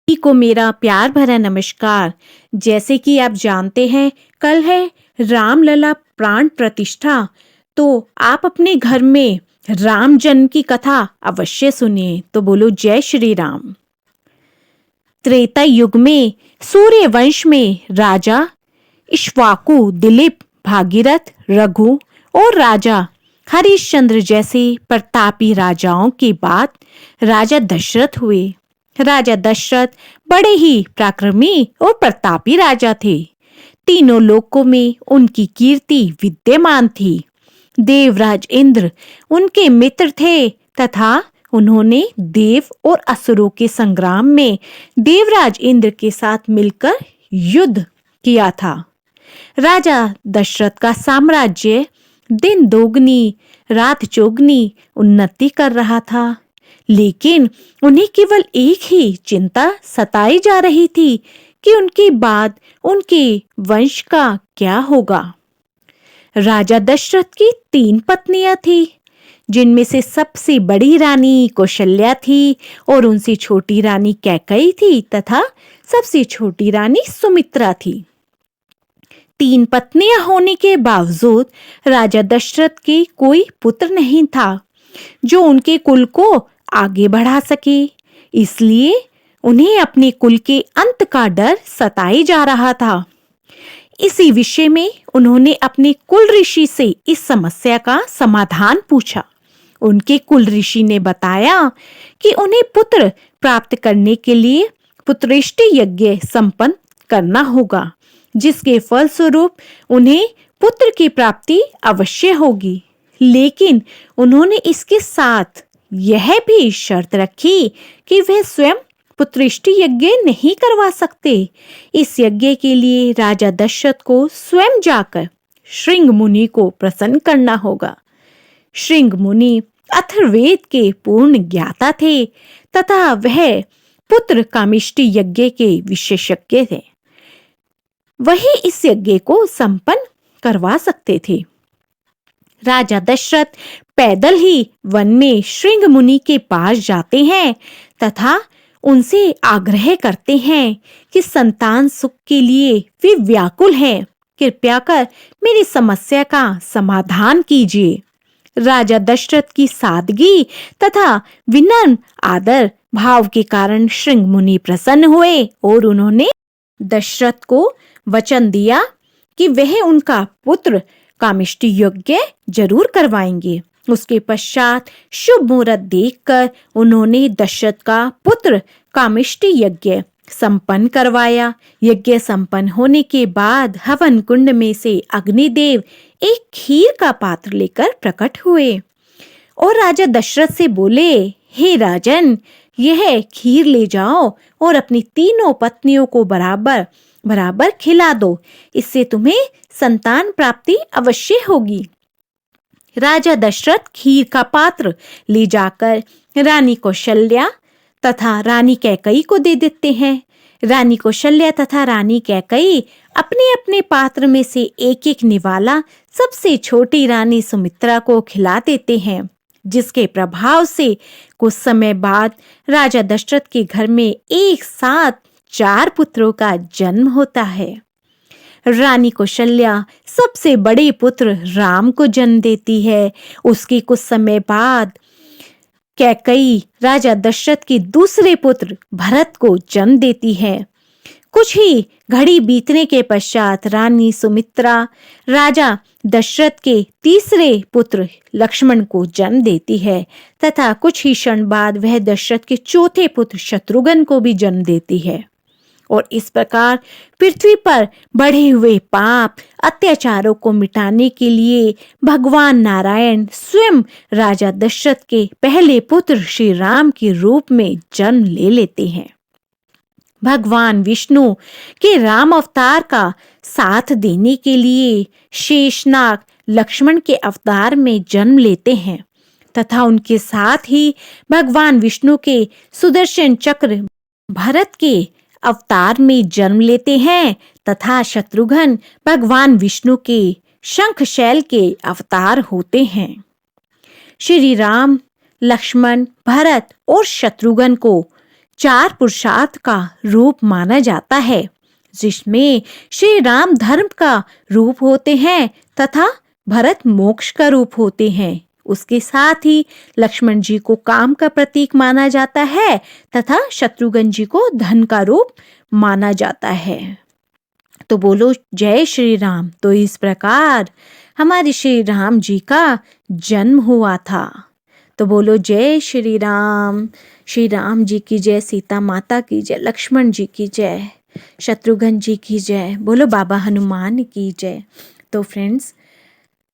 सभी को मेरा प्यार भरा नमस्कार। जैसे कि आप जानते हैं, कल है रामलला प्राण प्रतिष्ठा। तो आप अपने घर में राम जन्म की कथा अवश्य सुनिए। तो बोलो जय श्री राम। त्रेता युग में सूर्य वंश में राजा इक्ष्वाकु, दिलीप, भागीरथ, रघु और राजा हरिश्चंद्र जैसे प्रतापी राजाओं के बाद राजा दशरथ हुए। राजा दशरथ बड़े ही पराक्रमी और प्रतापी राजा थे। तीनों लोकों में उनकी कीर्ति विद्यमान थी। देवराज इंद्र उनके मित्र थे तथा उन्होंने देव और असुरों के संग्राम में देवराज इंद्र के साथ मिलकर युद्ध किया था। राजा दशरथ का साम्राज्य दिन दोगुनी रात चौगुनी उन्नति कर रहा था, लेकिन उन्हें केवल एक ही चिंता सताई जा रही थी कि उनके बाद उनके वंश का क्या होगा। राजा दशरथ की 3 पत्नियां थी, जिनमें से सबसे बड़ी रानी कौशल्या थी और उनसे छोटी रानी कैकेयी थी तथा सबसे छोटी रानी सुमित्रा थी। 3 पत्नियां होने के बावजूद राजा दशरथ के कोई पुत्र नहीं था जो उनके कुल को आगे बढ़ा सके। इसलिए उन्हें अपने कुल के अंत का डर सताए जा रहा था। इसी विषय में उन्होंने अपने कुल ऋषि से इस समस्या का समाधान पूछा। उनके कुल ऋषि ने बताया कि उन्हें पुत्र प्राप्त करने के लिए पुत्रेष्टि यज्ञ संपन्न करना होगा, जिसके फलस्वरूप उन्हें पुत्र की प्राप्ति अवश्य होगी। लेकिन उन्होंने इसके साथ यह भी शर्त रखी कि वह स्वयं पुत्रेष्टि यज्ञ नहीं करवा सकते। इस यज्ञ के लिए राजा दशरथ को स्वयं जाकर श्रृंग मुनि को प्रसन्न करना होगा। श्रृंग मुनि अथर्ववेद के पूर्ण ज्ञाता थे तथा वह पुत्र कामिष्टि यज्ञ के विशेषज्ञ थे। वही इस यज्ञ को संपन्न करवा सकते थे। राजा दशरथ पैदल ही वन में श्रृंग मुनि के पास जाते हैं तथा उनसे आग्रह करते हैं कि संतान सुख के लिए वे व्याकुल हैं, कृपया कर मेरी समस्या का समाधान कीजिए। राजा दशरथ की सादगी तथा विनम्र आदर भाव के कारण श्रृंग मुनि प्रसन्न हुए और उन्होंने दशरथ को वचन दिया कि वह उनका पुत्र कामिष्टि यज्ञ जरूर करवाएंगे। उसके पश्चात शुभ मुहूर्त देखकर उन्होंने दशरथ का पुत्र कामिष्टि यज्ञ संपन्न करवाया। यज्ञ संपन्न होने के बाद हवन कुंड में से अग्निदेव एक खीर का पात्र लेकर प्रकट हुए और राजा दशरथ से बोले, हे राजन, यह खीर ले जाओ और अपनी तीनों पत्नियों को बराबर बराबर खिला दो। इससे तुम्हें संतान प्राप्ति अवश्य होगी। राजा दशरथ खीर का पात्र ले जाकर रानी कौशल्या तथा रानी कैकेयी को दे देते हैं। रानी कौशल्या तथा रानी कैकेयी अपने अपने पात्र में से एक एक निवाला सबसे छोटी रानी सुमित्रा को खिला देते हैं, जिसके प्रभाव से कुछ समय बाद राजा दशरथ के घर में एक साथ 4 पुत्रों का जन्म होता है। रानी कौशल्या सबसे बड़े पुत्र राम को जन्म देती है। उसके कुछ समय बाद कैकेयी राजा दशरथ के दूसरे पुत्र भरत को जन्म देती है। कुछ ही घड़ी बीतने के पश्चात रानी सुमित्रा राजा दशरथ के तीसरे पुत्र लक्ष्मण को जन्म देती है तथा कुछ ही क्षण बाद वह दशरथ के चौथे पुत्र शत्रुघ्न को भी जन्म देती है। और इस प्रकार पृथ्वी पर बढ़े हुए पाप अत्याचारों को मिटाने के लिए भगवान नारायण स्वयं राजा दशरथ के पहले पुत्र श्री राम के रूप में जन्म ले लेते हैं। भगवान विष्णु के राम अवतार का साथ देने के लिए शेषनाग लक्ष्मण के अवतार में जन्म लेते हैं तथा उनके साथ ही भगवान विष्णु के सुदर्शन चक्र भरत के अवतार में जन्म लेते हैं तथा शत्रुघ्न भगवान विष्णु के शंखशैल के अवतार होते हैं। श्री राम, लक्ष्मण, भरत और शत्रुघ्न को चार पुरुषार्थ का रूप माना जाता है, जिसमें श्री राम धर्म का रूप होते हैं तथा भरत मोक्ष का रूप होते हैं। उसके साथ ही लक्ष्मण जी को काम का प्रतीक माना जाता है तथा शत्रुघ्न जी को धन का रूप माना जाता है। तो बोलो जय श्री राम। तो इस प्रकार हमारे श्री राम जी का जन्म हुआ था। तो बोलो जय श्री राम। श्री राम जी की जय, सीता माता की जय, लक्ष्मण जी की जय, शत्रुघ्न जी की जय, बोलो बाबा हनुमान की जय। तो फ्रेंड्स,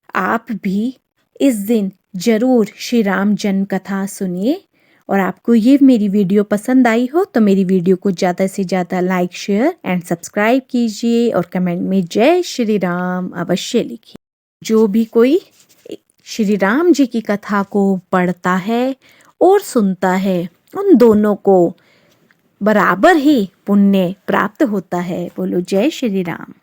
आप भी इस दिन जरूर श्री राम जन्म कथा सुनिए। और आपको ये मेरी वीडियो पसंद आई हो तो मेरी वीडियो को ज़्यादा से ज़्यादा लाइक, शेयर एंड सब्सक्राइब कीजिए और कमेंट में जय श्री राम अवश्य लिखिए। जो भी कोई श्री राम जी की कथा को पढ़ता है और सुनता है, उन दोनों को बराबर ही पुण्य प्राप्त होता है। बोलो जय श्री राम।